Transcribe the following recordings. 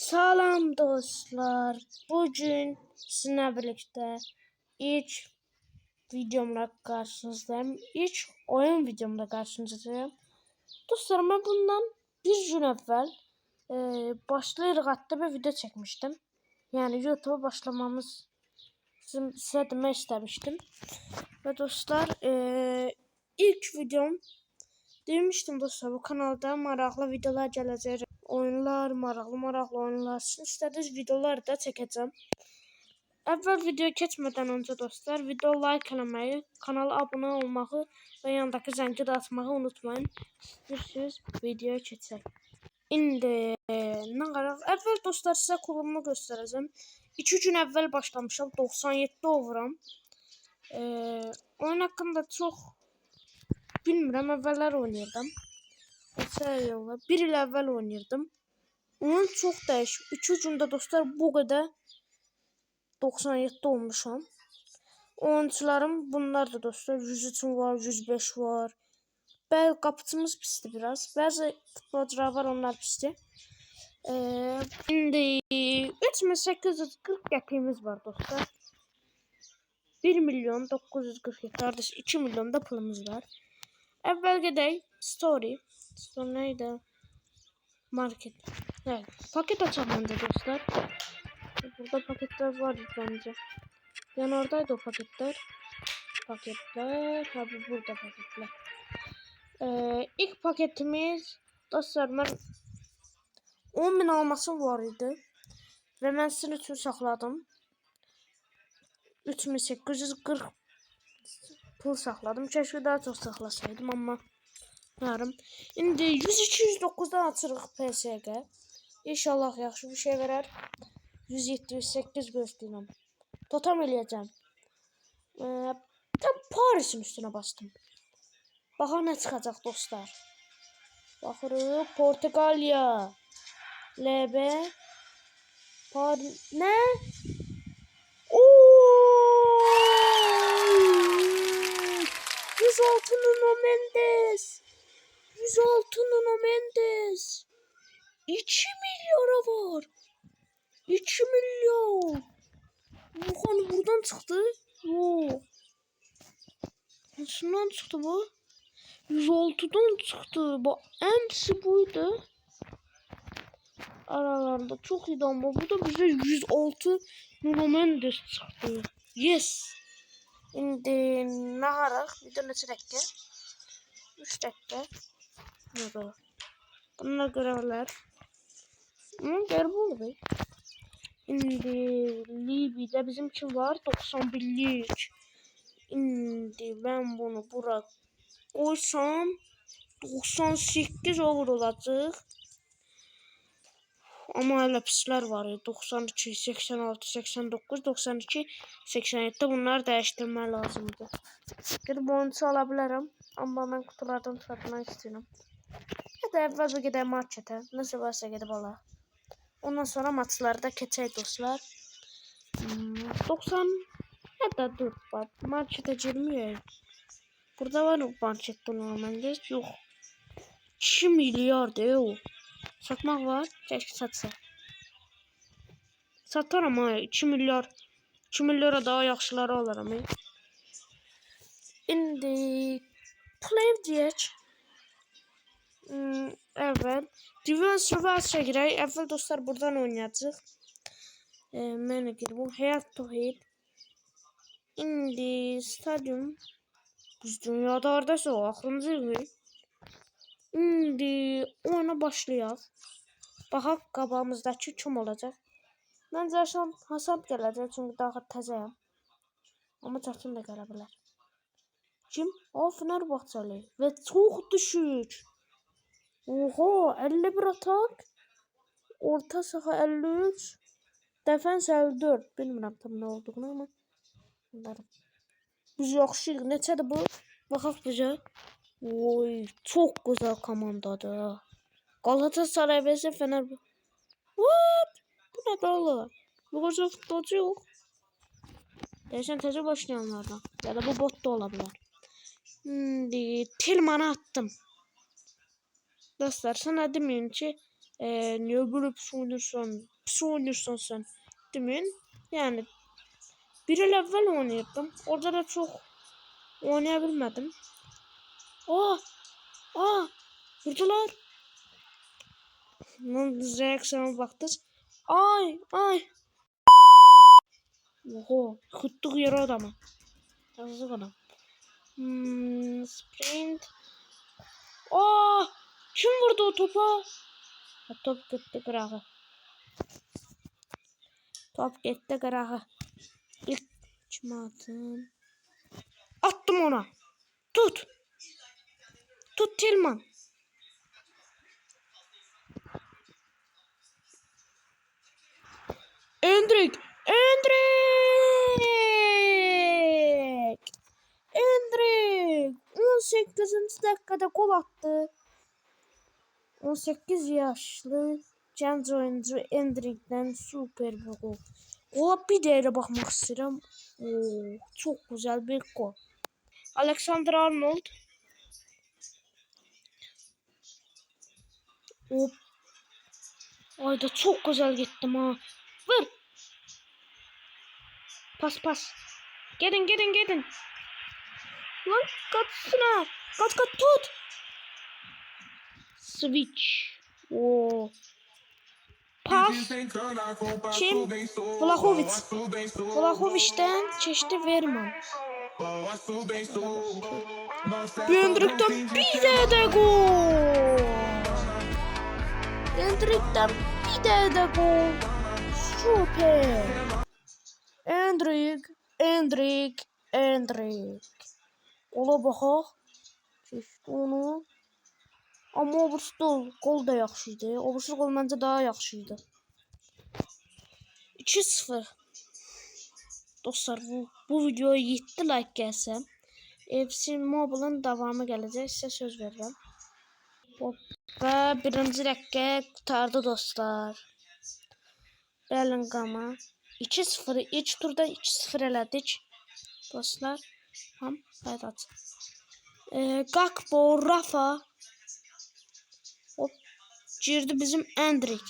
Salam dostlar. Bugün sizinle birlikte ilk videomla karşınızdayım. İlk oyun videomda karşınızdayım. Dostlar, ben bundan bir gün evvel başlayırıq hatta bir video çekmiştim. Yani YouTube'a başlamamız size demek istemiştim. Ve dostlar, ilk videom demiştim dostlar, bu kanalda maraqlı videolar gələcək. Oyunlar, maraqlı oyunlar, sizin istədiyiniz videolar da çəkəcəm. Əvvəl videoya keçmədən öncə dostlar, video like eləməyi, kanala abunə olmağı və yandakı zəngi də atmağı unutmayın. İstəyirsiniz videoya keçək. İndi nə qaraq? Əvvəl dostlar sizə kolumu göstərəcəm. 2 gün əvvəl başlamışam, 97 ovuram. Oyun haqqında çox bilmirəm, əvvəllər oynayırdım. Bir il əvvəl oynayırdım. Onun çox dəyişib. 2 gündə dostlar bu qədər 97 olmuşam. Oyuncularım bunlardır dostlar. 103 var, 105 var. Bəzi qapıcımız pisdir biraz. Bəzi futbolcular var, onlar pisdir. İndi 3840 qəpiyimiz var dostlar. 1 milyon 947, kardeş 2 milyon da pulumuz var. Əvvəl gedək story. Story neydi? Market. Evet, paket açalım önce dostlar. Burada paketler var bence. Yani oradaydı o paketler. Tabii burada paketler. İlk paketimiz dostlar, ben 10.000 alması var idi. Ve ben sizin için sakladım. 3840 pul sakladım. Keşke daha çok saklasaydım ama yarım. İndi 100-209'dan açırıq PSG. İnşallah yaxşı bir şey verər. 107-108 gözləyirəm. Totem eləyəcəm. Paris'in üstüne bastım. Baxa nə çıxacaq dostlar. Baxırıq. Portugalya. LB. Paris. Nə? Ooo! 106 Nuno Mendes. 106 Nuno Mendes. 2 milyona var. 2 milyon. Bu konu buradan çıktı. Oo. Şundan çıktı bu. 106'dan çıktı. Bu en buydu. Aralarında çok iyi ama bu da bize 106 Nuno Mendes çıktı. Yes. Şimdi ne haraq? Video neçə dəqiqə? 3 dəqiqə. Ne da? Bunlar görevler. Qəribə oldu. İndi Libya'da bizim kim var? 91'lik. İndi ben bunu bura koysam 98 olur olacaq. Ama hala pisler var ya. 92, 86, 89, 92, 87'de bunları değiştirmem lazımdı. Gidip oyuncu alabilirim. Ama ben kutulardan çıkartmak istiyorum. Ya da evvel bir gidelim markete. Nasıl varsa gidip alalım. Ondan sonra maçlarda keçək dostlar. 90 ya da dur bak markete girmiyor. Burada var mı markette normalde? Yok. 2 milyar diyor. Satmak var. Keşke satsa. Satar ama 2 milyar. 2 milyara daha yaxşıları olur ama. İndi play deyək. Əvvəl Divans Rivals çəkirək. Əvvəl dostlar buradan oynayacağıq. Mənə girib bu Həyat Tohid. İndi stadyum. Biz dünyada haradaysa o axırıncı il. İndi oyuna başlayaq. Baxaq qabağımızdakı kim olacaq. Məncə Hasan gələcək çünki daha təzəyəm. Amma çətin də gələ bilər. Kim? O Fenerbahçeli və çox düşük. Oha, 51 atak. Orta saha 53. Defens 54. Bilmirəm tam nə olduğunu ama. Bunlarım. Biz yaxşıyıq. Neçədir bu? Baxaq bizə. Oy, çok güzel komandadır. Galatasaray vs Fenerbahçe. What? Bu ne böyle? Bu kadar futbolcu yok. Değişen tecrübe başlayanlardan. Ya da bu bot da olabilir. Şimdi Tilman'a attım. Dostlar sana demeyeyim ki Niye böyle pis oynuyorsun? Pis oynuyorsun sen. Demin yani bir yıl evvel oynuyordum. Orada da çok oynayabilmedim. Aa, aa, vurdular. Reaksiyona baktık. Ay, ay. Oho, kuttuk yere adamı. Yazık adam. Sprint. Aa, kim vurdu o topa? Ha, top gitti kırağı. Top gitti kırağı. İlk kime attım? Attım ona. Tut. Tut Tilman. Endrik. Endrik. Endrik. 18. dakikada gol attı. 18 yaşlı genç oyuncu Endrik'ten süper bir gol. Gola bir değere bakmak istedim. Oo, çok güzel bir gol. Alexander Arnold. Hop. Ayda çok güzel gittim ha. Vur. Pas pas. Gidin. Lan kaçsana. Kaç tut. Switch. Oo. Pas. Kim? Vlahovic. Vlahovic'den çeşitli Verman. Endrik'ten bir de gol. Endrik'ten bir de gol. Süper. Endrik. Ola baxaq. Keçdi onu. Amma obrisi gol da yaxşı idi. Obrisi gol məncə daha yaxşı idi. 2-0. Dostlar bu videoya 7 like gəlsə FC Mobile'ın davamı gələcək. Sizə söz verirəm. Və birinci dəqiqə qurtardı dostlar. Bellingham'a 2-0 ilk turda 2-0 elədik. Dostlar. Tam hayat. Gakpo, Rafa. Hop. Girdi bizim Endrik.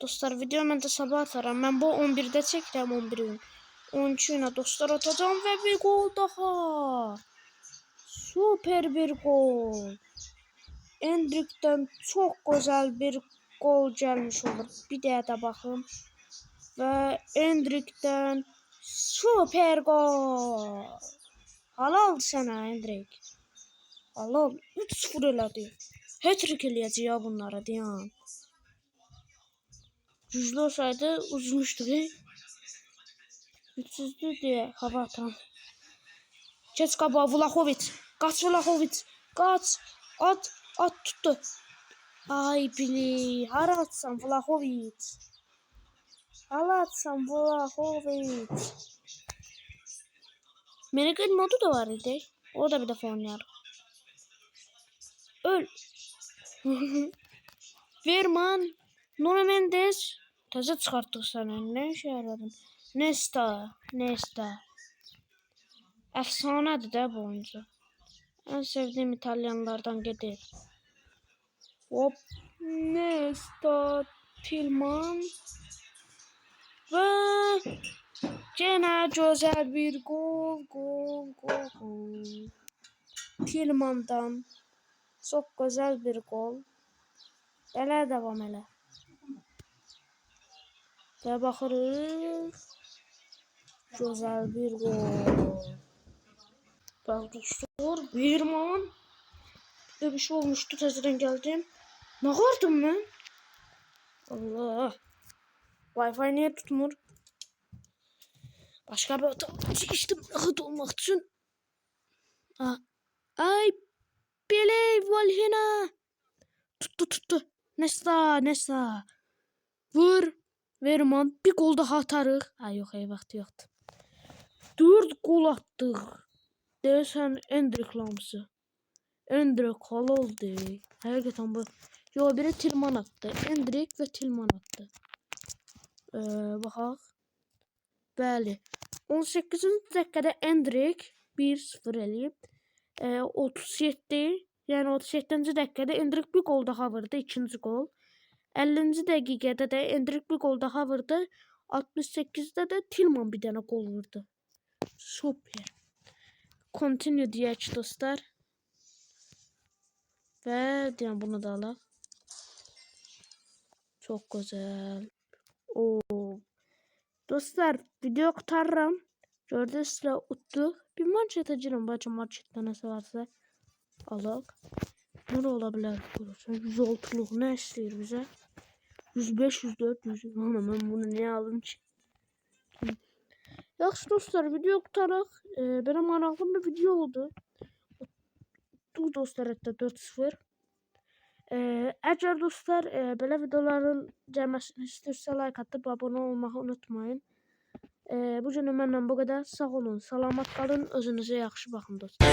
Dostlar video mən də sabah atarım. Mən bu 11'də çəkirəm 11 gün. 13 günə dostlar atacağım və bir gol daha. Süper bir gol. Endrik'ten çok güzel bir gol gelmiş olur. Bir də baxım. Və Endrik'ten süper gol. Halal sənə Endrik. Halal 3-0 elədi. Hat-trick eləyəcək ya bunlara deyən. Güclü olsaydı uzmuşdu. Gücsüzdü diye hava atan. Keç qabağa Vlahovic. Qaç Vlahovic. Qaç. At tuttu. Ay bili. Hara atsan Vlahovic. Hala atsan Vlahovic. Menegel modu da var idi. O da bir defa oynayalım. Öl. Verman. Nuno Mendes. Taze çıkarttık sana. Ne işe yaradın? Nesta. Efsanedir de bu oyuncu. En sevdiğim İtalyanlardan gelir. Hop. Nesta. Tilman. Ve gene güzel bir gol. Tilman'dan. Çok güzel bir gol. Elə devam elə. Və baxırıq. Güzel bir gol. Bak dostlar. Verman. Bir şey olmuştu. Təzədən geldim. Ne vardım ben? Allah. Wi-Fi niye tutmur? Başka bir hata çekiştim. Hıt olmak için. Ay. Bele Valhina. Tuttu. Nesta. Vur. Verman. Bir gol daha atarıq. Ay yok vaxtı yoxdur. 4 gol attık. Deyəsən Endrik lamsı. Endrik halaldı. Həqiqətən bu. Yo biri Tilman attı. Endrik və Tilman attı. Baxaq. Bəli. 18-ci dəqiqədə Endrik 1-0 eləyib. 37. Yəni 37-ci dəqiqədə Endrik bir gol daha vurdu. İkinci gol. 50-ci dəqiqədə də Endrick bir gol daha vurdu. 68'də də Tillman bir dənə gol vurdu. Super. Continue deyək dostlar. Və deyəm bunu da alaq. Çok güzel. Oo. Dostlar video kurtarırım. Gördünüz size uttuk. Bir markete girin. Bacım marketten nasıl varsa alaq. Ne olabilir? 106'lıq ne istəyir bize? 105, 104, 100. Ana ben bunu niye aldım ki? Yaxşı dostlar video kurtaraq. Belə maraqlı bir video oldu. Tuttuk dostlar hətta 4-0. Əgər dostlar belə videoların gəlməsini istəyirsə like atıb abunə olmağı unutmayın. Bugün məndən bu qədər. Sağ olun, salamat qalın, özünüzə yaxşı baxın dostlar.